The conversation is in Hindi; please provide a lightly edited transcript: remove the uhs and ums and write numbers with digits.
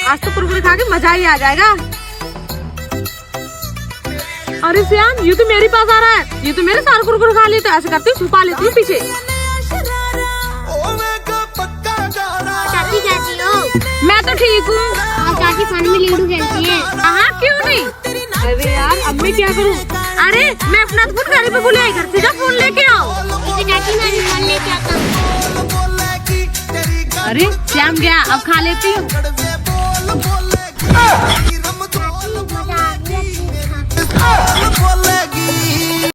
आज तो कुरकुरे खा के मजा ही आ जाएगा। अरे श्याम, ये तो मेरे पास आ रहा है, ये तो मेरे सारे कुरकुरे खा लेते। ऐसे करती हूँ, छुपा लेती हूँ पीछे। चाची कैसी हो? मैं तो ठीक हूँ। चाची फोन में लूडो खेलती है। हाँ, क्यों नहीं। अरे यार, अब मैं क्या करूँ? अरे मैं अपना फोन घर पे भूल आई, घर से जा फोन लेके आओ। चाची मैं भी फोन लेके आता हूँ। अरे श्याम गया, अब खा लेती हूँ। मजा आ गया।